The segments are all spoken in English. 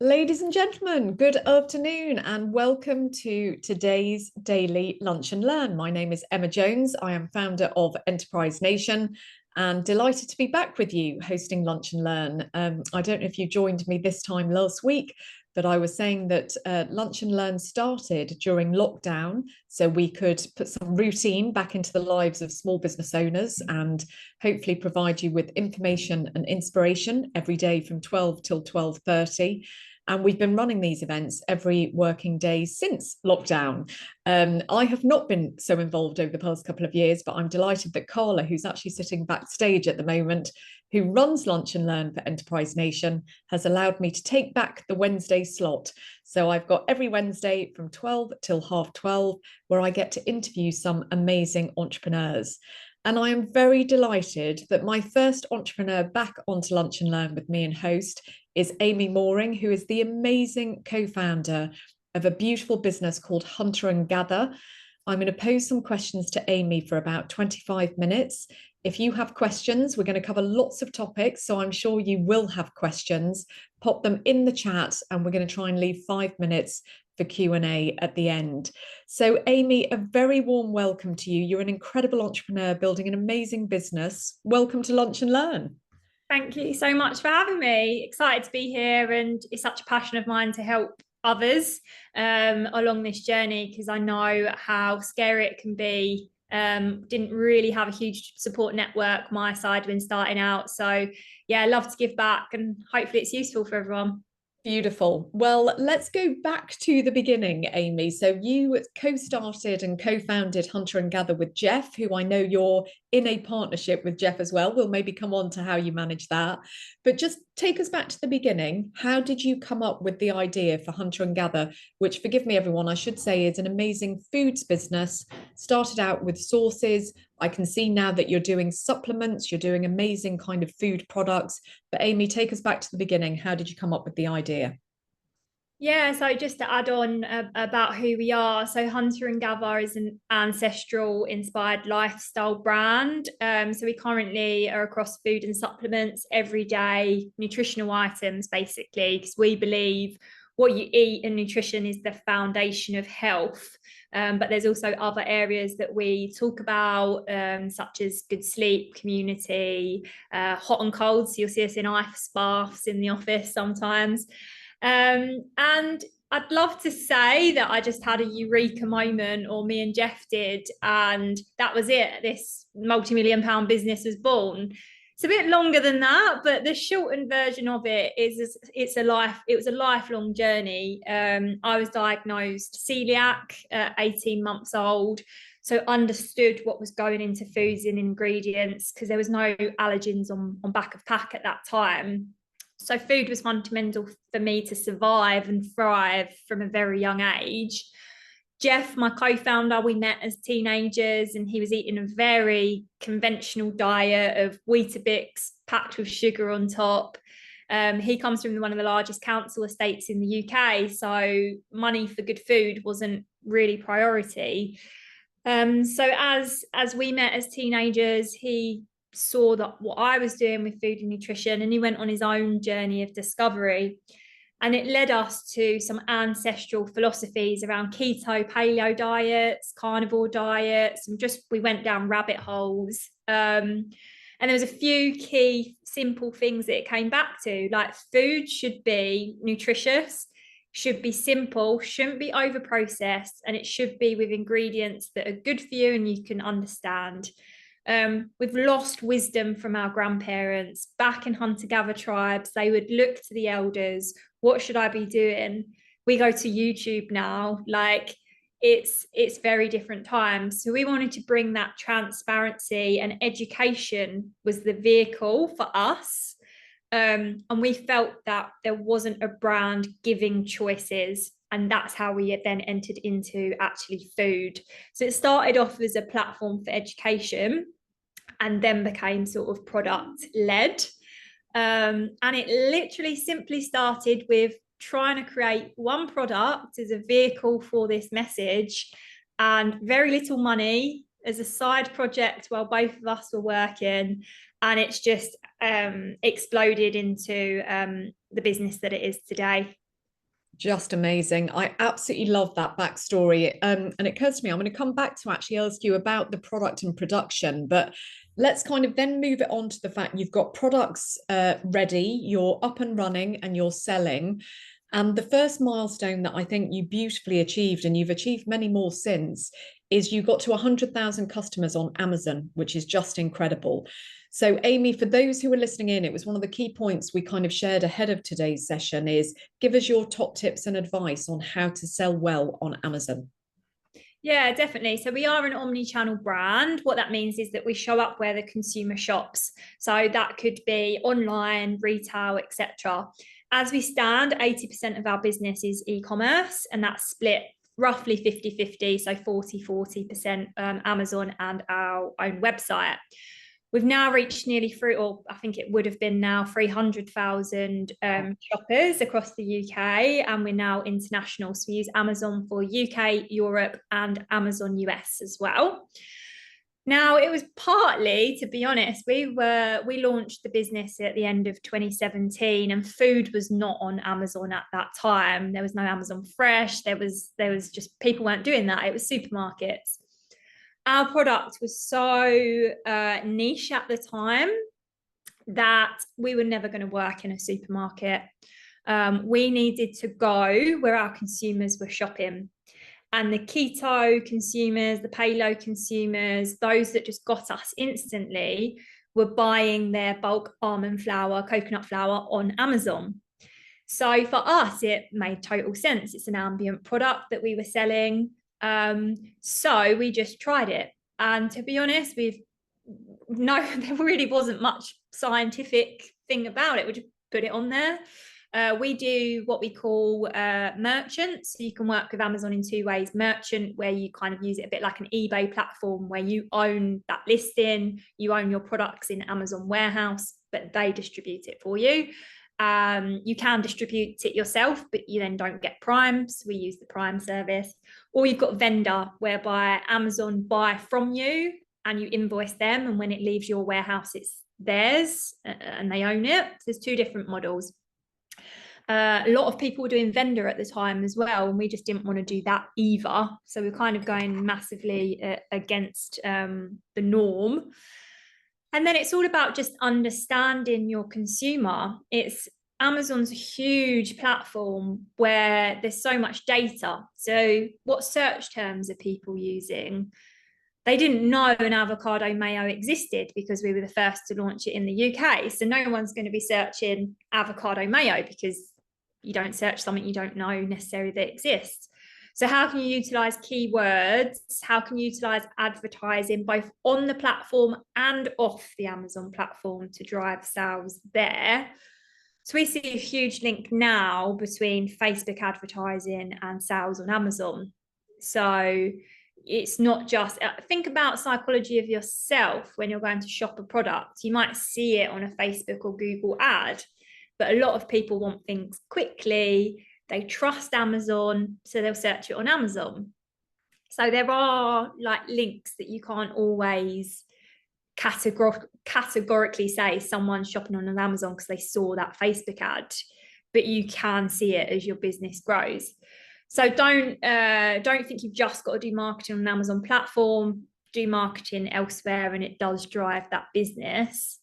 Ladies and gentlemen, good afternoon and welcome to today's daily Lunch and Learn. My name is Emma Jones. I am founder of Enterprise Nation and delighted to be back with you hosting Lunch and Learn. I don't know if you joined me this time last week, but I was saying that Lunch and Learn started during lockdown so we could put some routine back into the lives of small business owners and hopefully provide you with information and inspiration every day from 12 till 12:30. And we've been running these events every working day since lockdown. I have not been so involved over the past couple of years, but I'm delighted that Carla, who's actually sitting backstage at the moment, who runs Lunch and Learn for Enterprise Nation, has allowed me to take back the Wednesday slot. So I've got every Wednesday from 12 till half 12, where I get to interview some amazing entrepreneurs. And I am very delighted that my first entrepreneur back onto Lunch and Learn with me and host is Amy Mooring, who is the amazing co-founder of a beautiful business called Hunter and Gather. I'm going to pose some questions to Amy for about 25 minutes. If you have questions, we're going to cover lots of topics, so I'm sure you will have questions. Pop them in the chat and we're going to try and leave 5 minutes for Q&A at the end. So Amy, a very warm welcome to you. You're an incredible entrepreneur building an amazing business. Welcome to Lunch and Learn. Thank you so much for having me. Excited to be here, and it's such a passion of mine to help others along this journey, because I know how scary it can be. Didn't really have a huge support network my side when starting out. So yeah, I love to give back and hopefully it's useful for everyone. Beautiful. Well, let's go back to the beginning, Amy. So you co-started and co-founded Hunter and Gather with Jeff, who I know you're in a partnership with Jeff as well. We'll maybe come on to how you manage that. But just take us back to the beginning. How did you come up with the idea for Hunter and Gather, which, forgive me, everyone, I should say is an amazing foods business, started out with sauces. I can see now that you're doing supplements, you're doing amazing kind of food products. But Amy, take us back to the beginning. How did you come up with the idea? Yeah, so just to add on about who we are, so Hunter and Gather is an ancestral inspired lifestyle brand. So we currently are across food and supplements, everyday nutritional items, basically, because we believe what you eat and nutrition is the foundation of health. But there's also other areas that we talk about, such as good sleep, community, hot and cold. So you'll see us in ice baths in the office sometimes. And I'd love to say that I just had a eureka moment, or me and Jeff did, and that was it. This multi-million-pound business was born. It's a bit longer than that, but the shortened version of it is it was a lifelong journey. I was diagnosed celiac at 18 months old, so understood what was going into foods and ingredients, because there was no allergens on back of pack at that time. So food was fundamental for me to survive and thrive from a very young age. Jeff, my co-founder, we met as teenagers, and he was eating a very conventional diet of Weetabix packed with sugar on top. He comes from one of the largest council estates in the UK, so money for good food wasn't really priority. So as we met as teenagers, he saw that what I was doing with food and nutrition, and he went on his own journey of discovery. And it led us to some ancestral philosophies around keto, paleo diets, carnivore diets, and just we went down rabbit holes. And there was a few key simple things that it came back to, like food should be nutritious, should be simple, shouldn't be over processed, and it should be with ingredients that are good for you and you can understand. We've lost wisdom from our grandparents. Back in hunter-gatherer tribes, they would look to the elders. What should I be doing? We go to YouTube now. Like it's very different times. So we wanted to bring that transparency, and education was the vehicle for us. And we felt that there wasn't a brand giving choices. And that's how we then entered into actually food. So it started off as a platform for education and then became sort of product led. And it literally simply started with trying to create one product as a vehicle for this message, and very little money as a side project while both of us were working. And it's just exploded into the business that it is today. Just amazing. I absolutely love that backstory. And it occurs to me, I'm going to come back to actually ask you about the product and production, but let's kind of then move it on to the fact you've got products ready, you're up and running, and you're selling. And the first milestone that I think you beautifully achieved, and you've achieved many more since, is you got to 100,000 customers on Amazon, which is just incredible. So, Amy, for those who are listening in, it was one of the key points we kind of shared ahead of today's session is give us your top tips and advice on how to sell well on Amazon. Yeah, definitely. So we are an omni-channel brand. What that means is that we show up where the consumer shops. So that could be online, retail, etc. As we stand, 80% of our business is e-commerce, and that's split roughly 50-50, so 40% Amazon and our own website. We've now reached nearly through, or I think it would have been now 300,000 shoppers across the UK, and we're now international. So we use Amazon for UK, Europe, and Amazon US as well. Now, it was partly, to be honest, we launched the business at the end of 2017, and food was not on Amazon at that time. There was no Amazon Fresh. There was just people weren't doing that. It was supermarkets. Our product was so niche at the time that we were never going to work in a supermarket. We needed to go where our consumers were shopping. And the keto consumers, the paleo consumers, those that just got us instantly were buying their bulk almond flour, coconut flour on Amazon. So for us, it made total sense. It's an ambient product that we were selling. So we just tried it. And to be honest, there really wasn't much scientific thing about it. We just put it on there. We do what we call merchants. So you can work with Amazon in two ways. Merchant, where you kind of use it a bit like an eBay platform, where you own that listing, you own your products in Amazon warehouse, but they distribute it for you. You can distribute it yourself, but you then don't get Prime. So we use the Prime service. Or you've got vendor, whereby Amazon buy from you and you invoice them. And when it leaves your warehouse, it's theirs and they own it. So there's two different models. A lot of people were doing vendor at the time as well, and we just didn't want to do that either. So we're kind of going massively against the norm. And then it's all about just understanding your consumer. Amazon's a huge platform where there's so much data. So what search terms are people using? They didn't know an avocado mayo existed because we were the first to launch it in the UK. So no one's going to be searching avocado mayo because you don't search something you don't know necessarily that exists. So how can you utilize keywords? How can you utilize advertising both on the platform and off the Amazon platform to drive sales there? So we see a huge link now between Facebook advertising and sales on Amazon. So it's not just, think about psychology of yourself when you're going to shop a product. You might see it on a Facebook or Google ad, but a lot of people want things quickly. They trust Amazon, so they'll search it on Amazon. So there are like links that you can't always categorically say someone's shopping on Amazon because they saw that Facebook ad, but you can see it as your business grows. So don't think you've just got to do marketing on an Amazon platform. Do marketing elsewhere, and it does drive that business.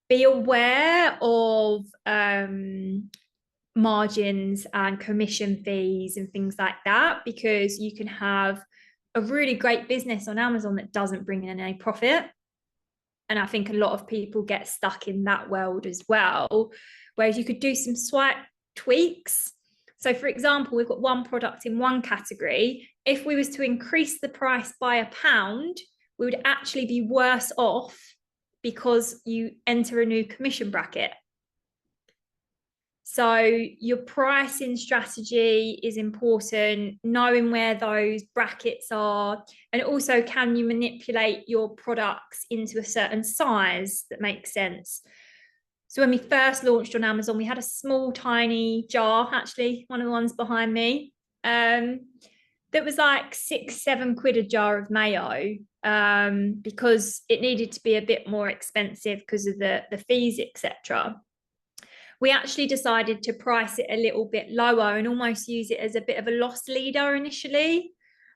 Be aware of margins and commission fees and things like that, because you can have a really great business on Amazon that doesn't bring in any profit. And I think a lot of people get stuck in that world as well, whereas you could do some slight tweaks. So for example, we've got one product in one category. If we was to increase the price by £1, we would actually be worse off because you enter a new commission bracket. So your pricing strategy is important, knowing where those brackets are, and also can you manipulate your products into a certain size that makes sense. So when we first launched on Amazon, we had a small, tiny jar, actually, one of the ones behind me, that was like £6-7 a jar of mayo, because it needed to be a bit more expensive because of the fees, etc. We actually decided to price it a little bit lower and almost use it as a bit of a loss leader initially.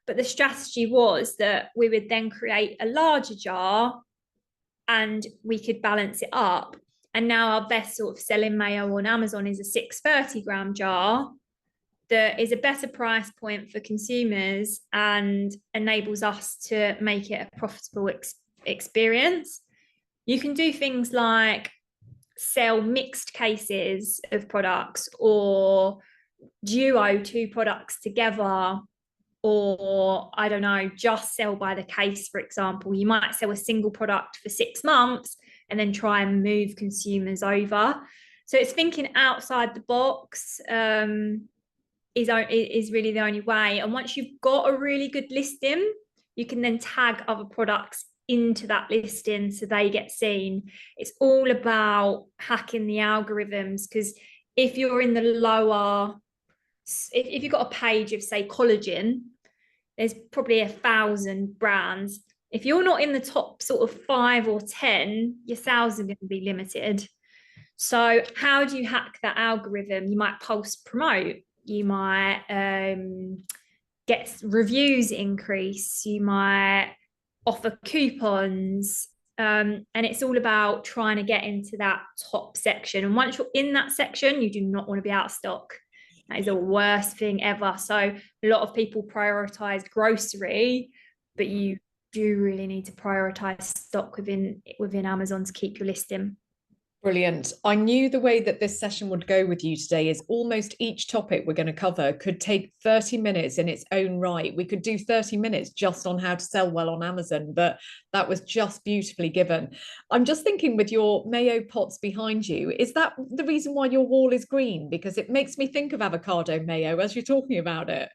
But the strategy was that we would then create a larger jar and we could balance it up. And now our best sort of selling mayo on Amazon is a 630-gram jar that is a better price point for consumers and enables us to make it a profitable experience. You can do things like sell mixed cases of products or duo two products together, or I don't know, just sell by the case, for example. You might sell a single product for 6 months and then try and move consumers over. So it's thinking outside the box is really the only way. And once you've got a really good listing, you can then tag other products into that listing so they get seen. It's all about hacking the algorithms, because if you're in the lower, if you've got a page of, say, collagen, there's probably 1,000 brands. If you're not in the top sort of 5 or 10, your sales are going to be limited. So how do you hack that algorithm? You might pulse promote, you might get reviews increase, you might offer coupons, and it's all about trying to get into that top section. And once you're in that section, you do not want to be out of stock. That is the worst thing ever. So a lot of people prioritize grocery, but you do really need to prioritize stock within Amazon to keep your listing. Brilliant. I knew the way that this session would go with you today is almost each topic we're going to cover could take 30 minutes in its own right. We could do 30 minutes just on how to sell well on Amazon, but that was just beautifully given. I'm just thinking, with your mayo pots behind you, is that the reason why your wall is green? Because it makes me think of avocado mayo as you're talking about it.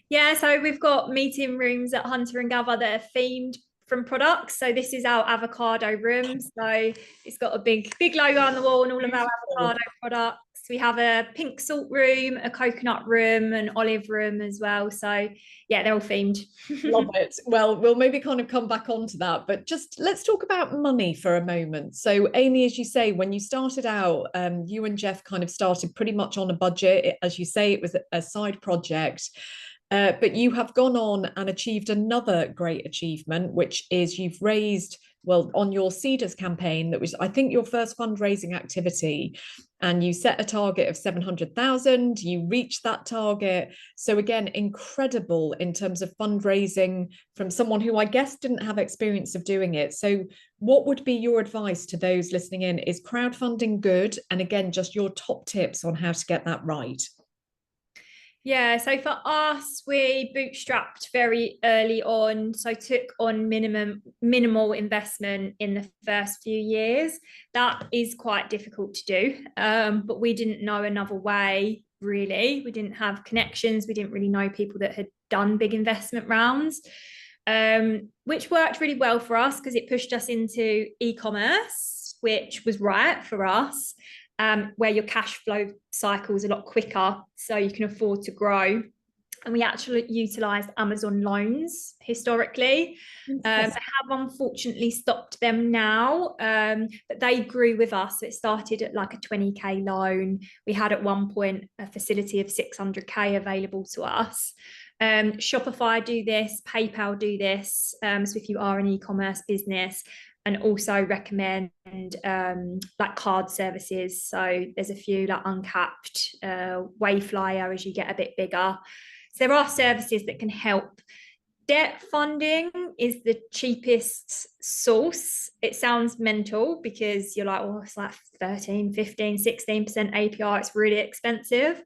Yeah, so we've got meeting rooms at Hunter and Gather that are themed from products. So this is our avocado room. So it's got a big logo on the wall and all of our avocado products. We have a pink salt room, a coconut room, an olive room as well. So yeah, they're all themed. Love it. Well, we'll maybe kind of come back onto that, but just let's talk about money for a moment. So Amy, as you say, when you started out, you and Jeff kind of started pretty much on a budget. As you say, it was a side project. But you have gone on and achieved another great achievement, which is you've raised, well, on your Cedars campaign, that was, I think, your first fundraising activity, and you set a target of 700,000. You reached that target. So again, incredible in terms of fundraising from someone who I guess didn't have experience of doing it. So what would be your advice to those listening in? Is crowdfunding good? And again, just your top tips on how to get that right. Yeah, so for us, we bootstrapped very early on. So took on minimal investment in the first few years. That is quite difficult to do, but we didn't know another way, really. We didn't have connections. We didn't really know people that had done big investment rounds, which worked really well for us because it pushed us into e-commerce, which was right for us. Where your cash flow cycle is a lot quicker, so you can afford to grow. And we actually utilised Amazon loans historically. I have unfortunately stopped them now, but they grew with us. So it started at like a 20k loan. We had at one point a facility of 600k available to us. Shopify do this, PayPal do this. So if you are an e-commerce business, and also recommend like card services. So there's a few like Uncapped, Wayflyer as you get a bit bigger. So there are services that can help. Debt funding is the cheapest source. It sounds mental because you're like, oh, it's like 13, 15, 16% APR. It's really expensive.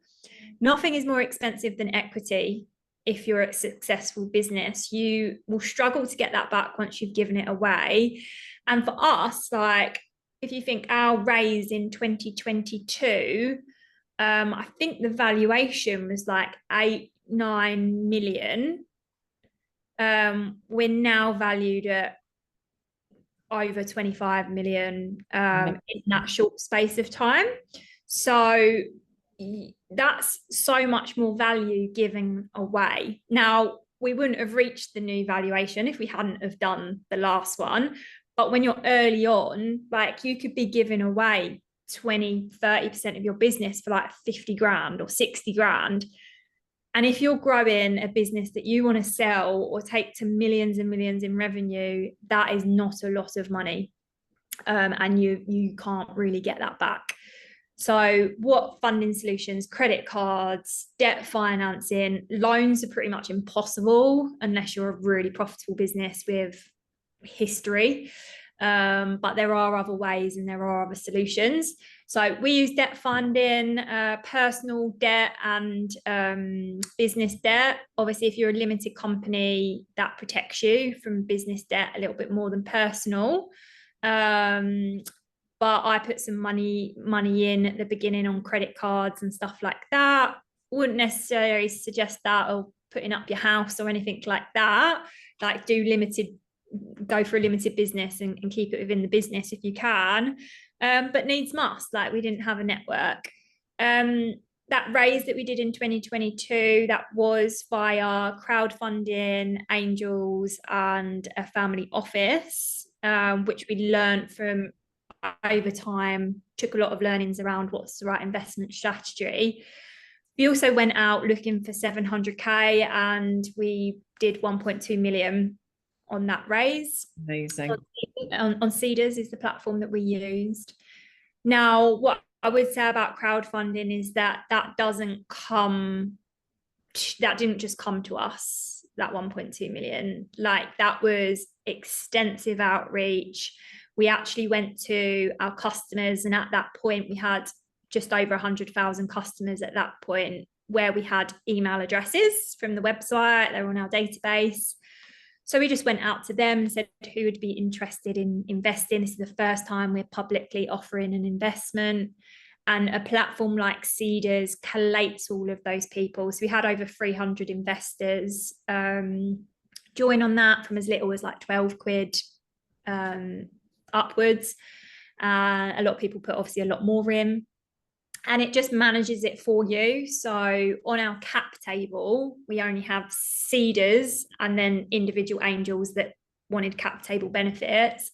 Nothing is more expensive than equity. If you're a successful business, you will struggle to get that back once you've given it away. And for us, like, if you think our raise in 2022, I think the valuation was like 8-9 million. We're now valued at over 25 million in that short space of time. So that's so much more value given away. Now, we wouldn't have reached the new valuation if we hadn't have done the last one. But when you're early on, like, you could be giving away 20-30% of your business for like 50 grand or 60 grand. And if you're growing a business that you want to sell or take to millions and millions in revenue, that is not a lot of money. And you can't really get that back. So what funding solutions? Credit cards, debt financing, loans are pretty much impossible unless you're a really profitable business with history. But there are other ways and there are other solutions. So we use debt funding, personal debt and business debt. Obviously, if you're a limited company, that protects you from business debt a little bit more than personal. But I put some money in at the beginning on credit cards and stuff like that. Wouldn't necessarily suggest that, or putting up your house or anything like that. Like go for a limited business and keep it within the business if you can. But needs must, like we didn't have a network. That raise that we did in 2022, that was via crowdfunding, angels, and a family office, which we learned from over time, took a lot of learnings around what's the right investment strategy. We also went out looking for 700k and we did 1.2 million on that raise. Amazing. On Seedrs is the platform that we used. Now, what I would say about crowdfunding is that didn't just come to us, that 1.2 million. Like, that was extensive outreach. We actually went to our customers, and at that point we had just over 100,000 customers at that point, where we had email addresses from the website. They were on our database. So we just went out to them and said, who would be interested in investing? This is the first time we're publicly offering an investment. And a platform like Seedrs collates all of those people. So we had over 300 investors join on that, from as little as like 12 quid upwards. A lot of people put obviously a lot more in, and it just manages it for you. So on our cap table, we only have seeders and then individual angels that wanted cap table benefits.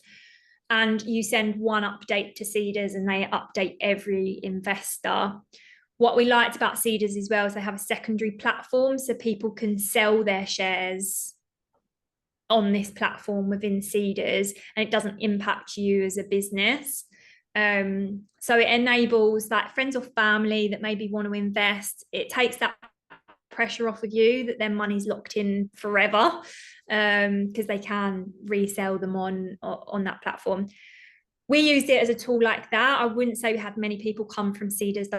And you send one update to Seedrs and they update every investor. What we liked about Seedrs as well is they have a secondary platform, so people can sell their shares on this platform within Seedrs, and it doesn't impact you as a business. So it enables like friends or family that maybe want to invest. It takes that pressure off of you that their money's locked in forever, because they can resell them on that platform. We used it as a tool like that. I wouldn't say we had many people come from Seedrs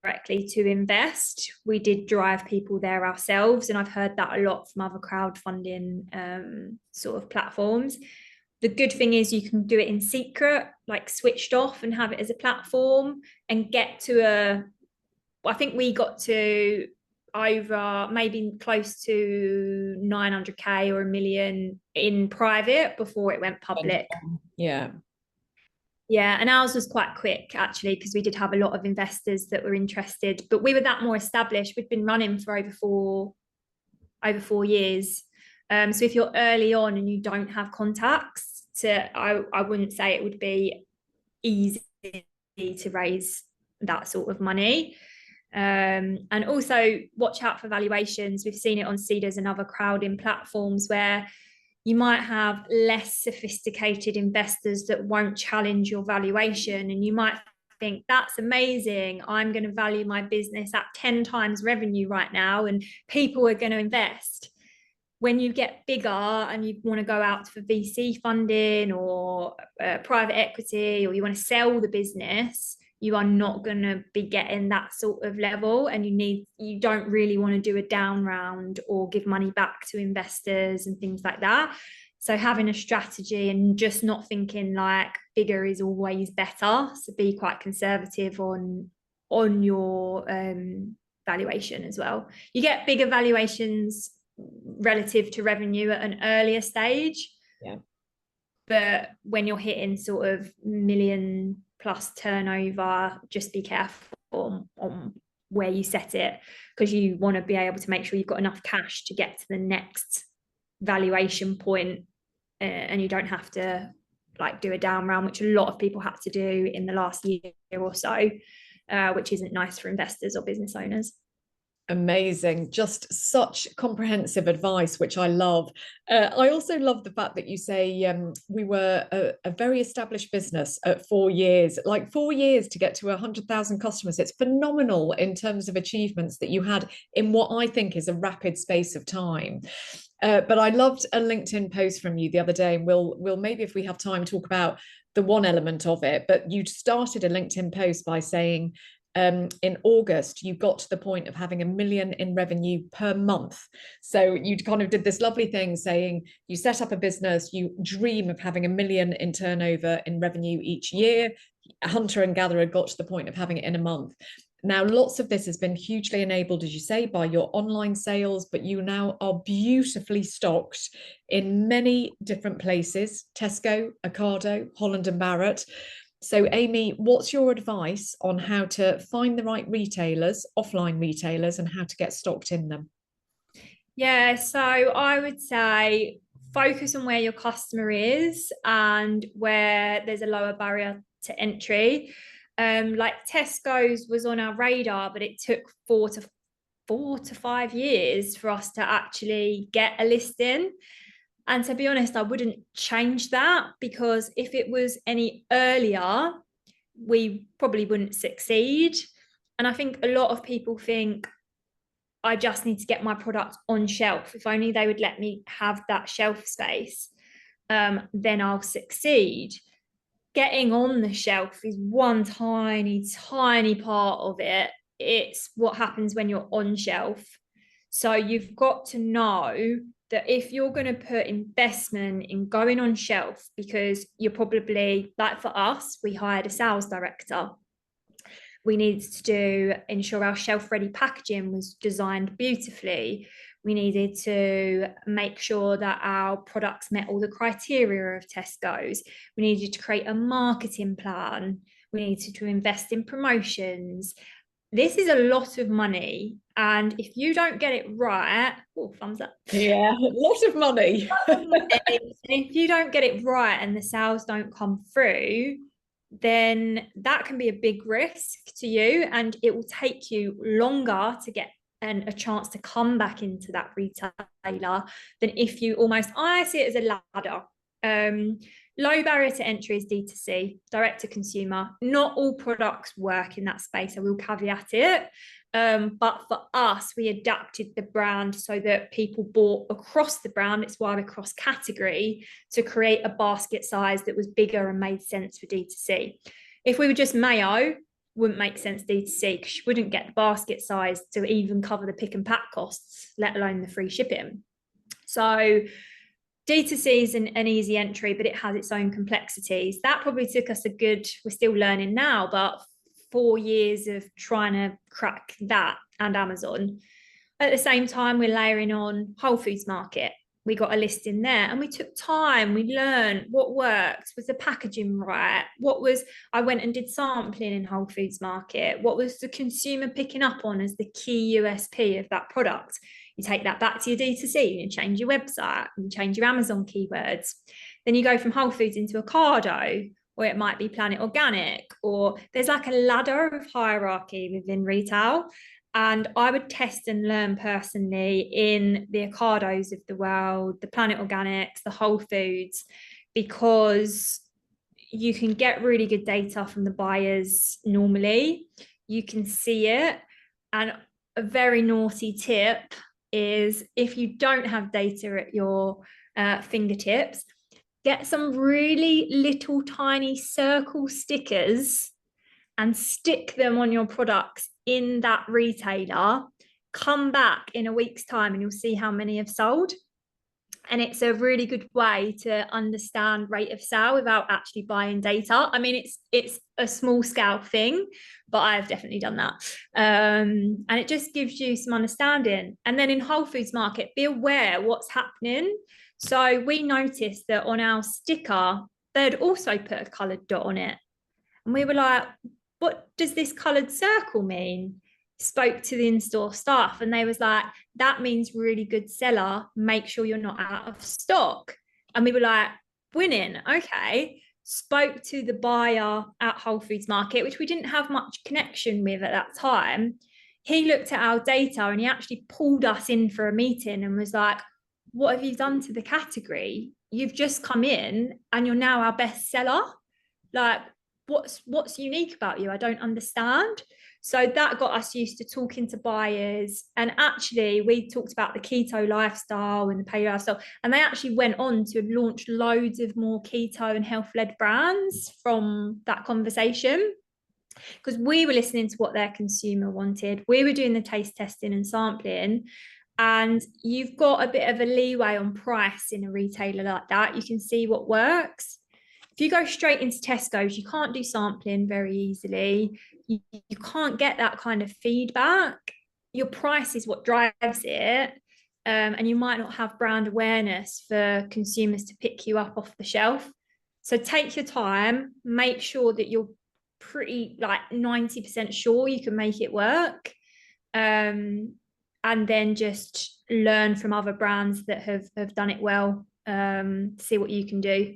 directly to invest. We did drive people there ourselves, and I've heard that a lot from other crowdfunding sort of platforms. The good thing is you can do it in secret, like switched off, and have it as a platform and get to I think we got to over maybe close to 900k or 1 million in private before it went public. Yeah. Yeah, and ours was quite quick actually, because we did have a lot of investors that were interested, but we were that more established. We'd been running for over 4 years. So if you're early on and you don't have contacts, I wouldn't say it would be easy to raise that sort of money. And also watch out for valuations. We've seen it on Seedrs and other crowding platforms where you might have less sophisticated investors that won't challenge your valuation, and you might think, that's amazing, I'm going to value my business at 10 times revenue right now and people are going to invest. When you get bigger and you want to go out for VC funding or private equity, or you want to sell the business, you are not going to be getting that sort of level, and you don't really want to do a down round or give money back to investors and things like that. So having a strategy and just not thinking like bigger is always better. So be quite conservative on your valuation as well. You get bigger valuations relative to revenue at an earlier stage. Yeah. But when you're hitting sort of million plus turnover, just be careful on where you set it, because you want to be able to make sure you've got enough cash to get to the next valuation point, and you don't have to like do a down round, which a lot of people had to do in the last year or so, which isn't nice for investors or business owners. Amazing. Just such comprehensive advice, which I love. I also love the fact that you say we were a very established business at 4 years, like 4 years to get to 100,000 customers. It's phenomenal in terms of achievements that you had in what I think is a rapid space of time. But I loved a LinkedIn post from you the other day, and we'll maybe, if we have time, talk about the one element of it. But you started a LinkedIn post by saying, in August, you got to the point of having 1 million in revenue per month. So you kind of did this lovely thing saying you set up a business, you dream of having 1 million in turnover in revenue each year. Hunter and gatherer got to the point of having it in a month. Now, lots of this has been hugely enabled, as you say, by your online sales, but you now are beautifully stocked in many different places: Tesco, Ocado, Holland and Barrett. So, Amy, what's your advice on how to find the right retailers, offline retailers, and how to get stocked in them? Yeah, so I would say focus on where your customer is and where there's a lower barrier to entry. Like Tesco's was on our radar, but it took 4 to 5 years for us to actually get a listing. And to be honest, I wouldn't change that, because if it was any earlier, we probably wouldn't succeed. And I think a lot of people think, I just need to get my product on shelf. If only they would let me have that shelf space, then I'll succeed. Getting on the shelf is one tiny, tiny part of it. It's what happens when you're on shelf. So you've got to know that if you're going to put investment in going on shelf, because you're probably, like for us, we hired a sales director. We needed to ensure our shelf-ready packaging was designed beautifully. We needed to make sure that our products met all the criteria of Tesco's. We needed to create a marketing plan. We needed to invest in promotions. This is a lot of money. And if you don't get it right, oh, thumbs up. Yeah, a lot of money. If you don't get it right and the sales don't come through, then that can be a big risk to you, and it will take you longer to get a chance to come back into that retailer than if you almost, I see it as a ladder. Low barrier to entry is D2C, direct to consumer. Not all products work in that space, I will caveat it. But for us, we adapted the brand so that people bought across the brand. It's why we're cross category, to create a basket size that was bigger and made sense for D2C. If we were just mayo, wouldn't make sense D2C, because you wouldn't get the basket size to even cover the pick and pack costs, let alone the free shipping. So D2C is an easy entry, but it has its own complexities. That probably took us we're still learning now, but 4 years of trying to crack that and Amazon. At the same time, we're layering on Whole Foods Market. We got a listing there and we took time. We learned what worked. Was the packaging right? I went and did sampling in Whole Foods Market. What was the consumer picking up on as the key USP of that product? You take that back to your D2C, you change your website, you change your Amazon keywords. Then you go from Whole Foods into Ocado, or it might be Planet Organic, or there's like a ladder of hierarchy within retail. And I would test and learn personally in the Ocados of the world, the Planet Organics, the Whole Foods, because you can get really good data from the buyers normally. You can see it. And a very naughty tip is, if you don't have data at your fingertips, get some really little tiny circle stickers and stick them on your products in that retailer. Come back in a week's time and you'll see how many have sold. And it's a really good way to understand rate of sale without actually buying data. I mean, it's a small scale thing, but I've definitely done that. And it just gives you some understanding. And then in Whole Foods Market, be aware what's happening. So we noticed that on our sticker, they'd also put a coloured dot on it. And we were like, what does this coloured circle mean? Spoke to the in-store staff and they was like, that means really good seller, make sure you're not out of stock. And we were like, winning, okay. spoke to the buyer at Whole Foods Market, which we didn't have much connection with at that time. He looked at our data and he actually pulled us in for a meeting and was like, what have you done to the category? You've just come in and you're now our best seller. Like, what's unique about you? I don't understand. So that got us used to talking to buyers. And actually, we talked about the keto lifestyle and the paleo lifestyle. And they actually went on to launch loads of more keto and health-led brands from that conversation, because we were listening to what their consumer wanted. We were doing the taste testing and sampling. And you've got a bit of a leeway on price in a retailer like that. You can see what works. If you go straight into Tesco's, you can't do sampling very easily. You can't get that kind of feedback. Your price is what drives it. And you might not have brand awareness for consumers to pick you up off the shelf. So take your time, make sure that you're pretty like 90% sure you can make it work. And then just learn from other brands that have done it well. See what you can do.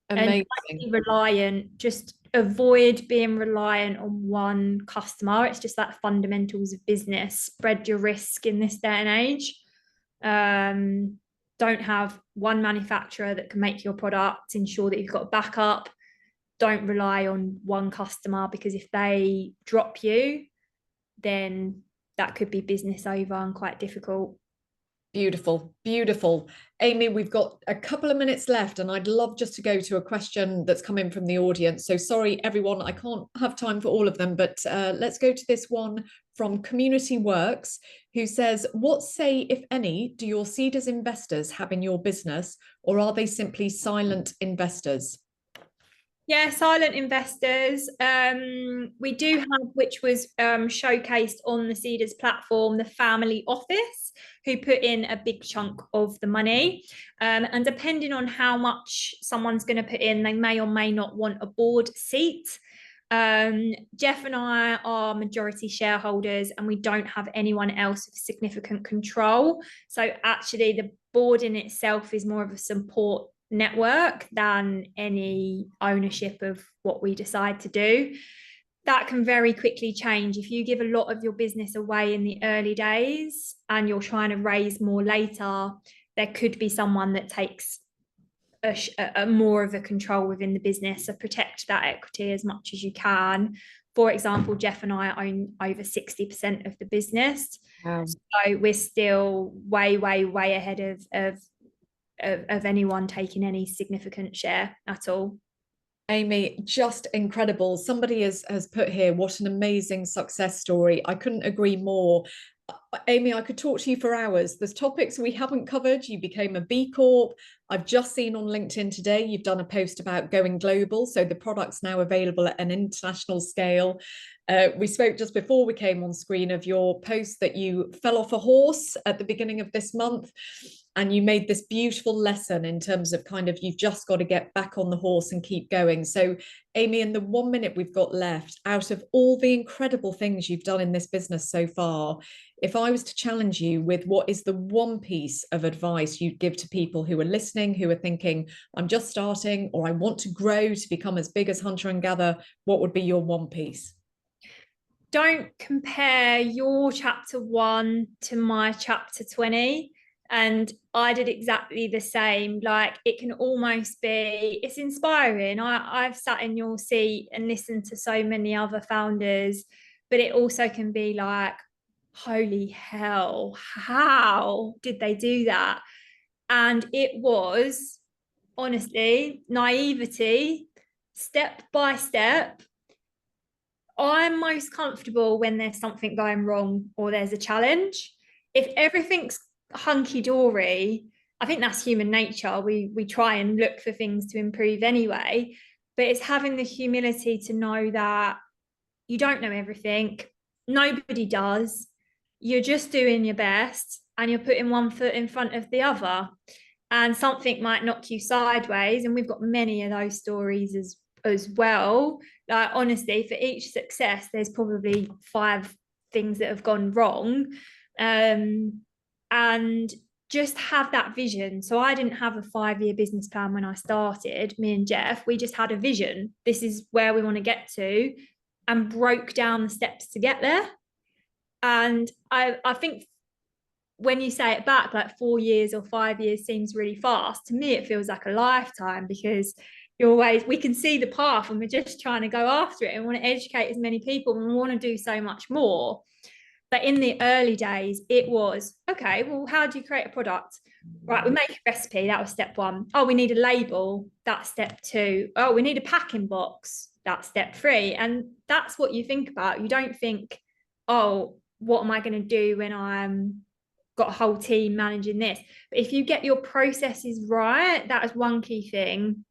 Amazing. And be reliant, just avoid being reliant on one customer. It's just that fundamentals of business. Spread your risk in this day and age. Don't have one manufacturer that can make your product. Ensure that you've got a backup. Don't rely on one customer, because if they drop you, then that could be business over and quite difficult. Beautiful, beautiful. Amy, we've got a couple of minutes left and I'd love just to go to a question that's come in from the audience. So sorry, everyone, I can't have time for all of them, but let's go to this one from Community Works, who says, what say, if any, do your seed as investors have in your business, or are they simply silent investors? Yeah, silent investors. We do have, which was showcased on the Seeders platform, the family office, who put in a big chunk of the money. And depending on how much someone's going to put in, they may or may not want a board seat. Jeff and I are majority shareholders, and we don't have anyone else with significant control. So actually, the board in itself is more of a support network than any ownership of what we decide to do. That can very quickly change. If you give a lot of your business away in the early days and you're trying to raise more later, there could be someone that takes a more of a control within the business. So protect that equity as much as you can. For example, Jeff and I own over 60% of the business. Wow. So we're still way ahead of anyone taking any significant share at all. Amy, just incredible. Somebody has put here, what an amazing success story. I couldn't agree more. Amy, I could talk to you for hours. There's topics we haven't covered. You became a B Corp. I've just seen on LinkedIn today, you've done a post about going global. So the product's now available at an international scale. We spoke just before we came on screen of your post that you fell off a horse at the beginning of this month. And you made this beautiful lesson in terms of kind of, you've just got to get back on the horse and keep going. So Amy, in the 1 minute we've got left, out of all the incredible things you've done in this business so far, if I was to challenge you with what is the one piece of advice you'd give to people who are listening, who are thinking, I'm just starting, or I want to grow to become as big as Hunter and Gather, what would be your one piece? Don't compare your chapter 1 to my chapter 20. And I did exactly the same. Like, it can almost be, it's inspiring. I've sat in your seat and listened to so many other founders, but it also can be like, holy hell, how did they do that? And it was honestly naivety, step by step. I'm most comfortable when there's something going wrong or there's a challenge. If everything's hunky-dory, I think that's human nature. We try and look for things to improve anyway, but it's having the humility to know that you don't know everything. Nobody does. You're just doing your best and you're putting one foot in front of the other, and something might knock you sideways, and we've got many of those stories as well. Like, honestly, for each success there's probably 5 things that have gone wrong, and just have that vision. So I didn't have a 5-year business plan when I started, me and Jeff. We just had a vision. This is where we want to get to, and broke down the steps to get there. And I think when you say it back, like 4 years or 5 years seems really fast. To me, it feels like a lifetime, because we can see the path and we're just trying to go after it and want to educate as many people and we want to do so much more. But in the early days, it was, okay, well, how do you create a product? Right, we make a recipe. That was step one. Oh, we need a label. That's step two. Oh, we need a packing box. That's step three. And that's what you think about. You don't think, oh, what am I going to do when I'm got a whole team managing this? But if you get your processes right, that is one key thing.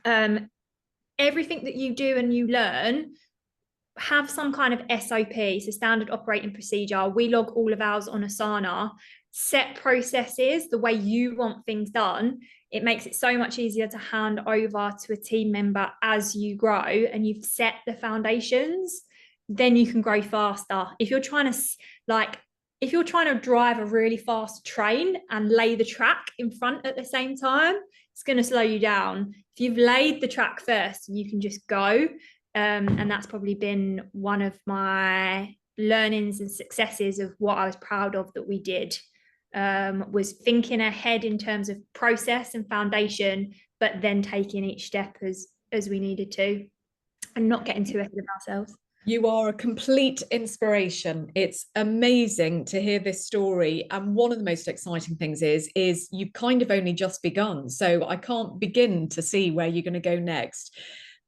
Everything that you do and you learn, have some kind of SOP, so standard operating procedure. We log all of ours on Asana. Set processes the way you want things done. It makes it so much easier to hand over to a team member as you grow and you've set the foundations. Then you can grow faster. If you're trying to drive a really fast train and lay the track in front at the same time, it's going to slow you down. If you've laid the track first, you can just go. And that's probably been one of my learnings and successes of what I was proud of that we did, was thinking ahead in terms of process and foundation, but then taking each step as we needed to and not getting too ahead of ourselves. You are a complete inspiration. It's amazing to hear this story. And one of the most exciting things is you've kind of only just begun. So I can't begin to see where you're going to go next.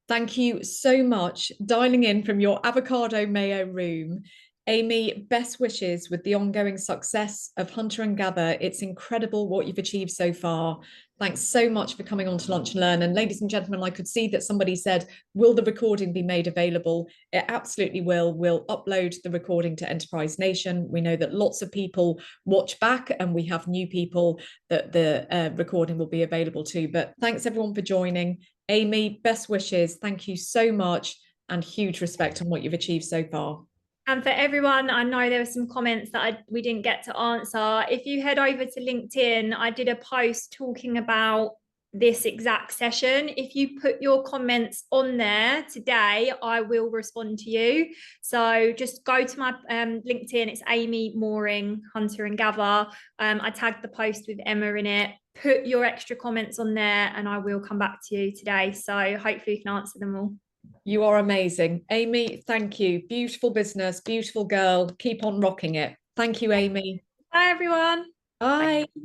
Thank you so much. Dialing in from your avocado mayo room. Amy, best wishes with the ongoing success of Hunter and Gather. It's incredible what you've achieved so far. Thanks so much for coming on to Lunch and Learn. And ladies and gentlemen, I could see that somebody said, will the recording be made available? It absolutely will. We'll upload the recording to Enterprise Nation. We know that lots of people watch back and we have new people that the recording will be available to. But thanks everyone for joining. Amy, best wishes. Thank you so much, and huge respect on what you've achieved so far. And for everyone, I know there were some comments that we didn't get to answer. If you head over to LinkedIn, I did a post talking about this exact session. If you put your comments on there today, I will respond to you. So just go to my LinkedIn. It's Amy Mooring, Hunter and Gather. I tagged the post with Emma in it. Put your extra comments on there and I will come back to you today. So hopefully you can answer them all. You are amazing. Amy, thank you. Beautiful business, beautiful girl. Keep on rocking it. Thank you, Amy. Bye, everyone. Bye. Bye.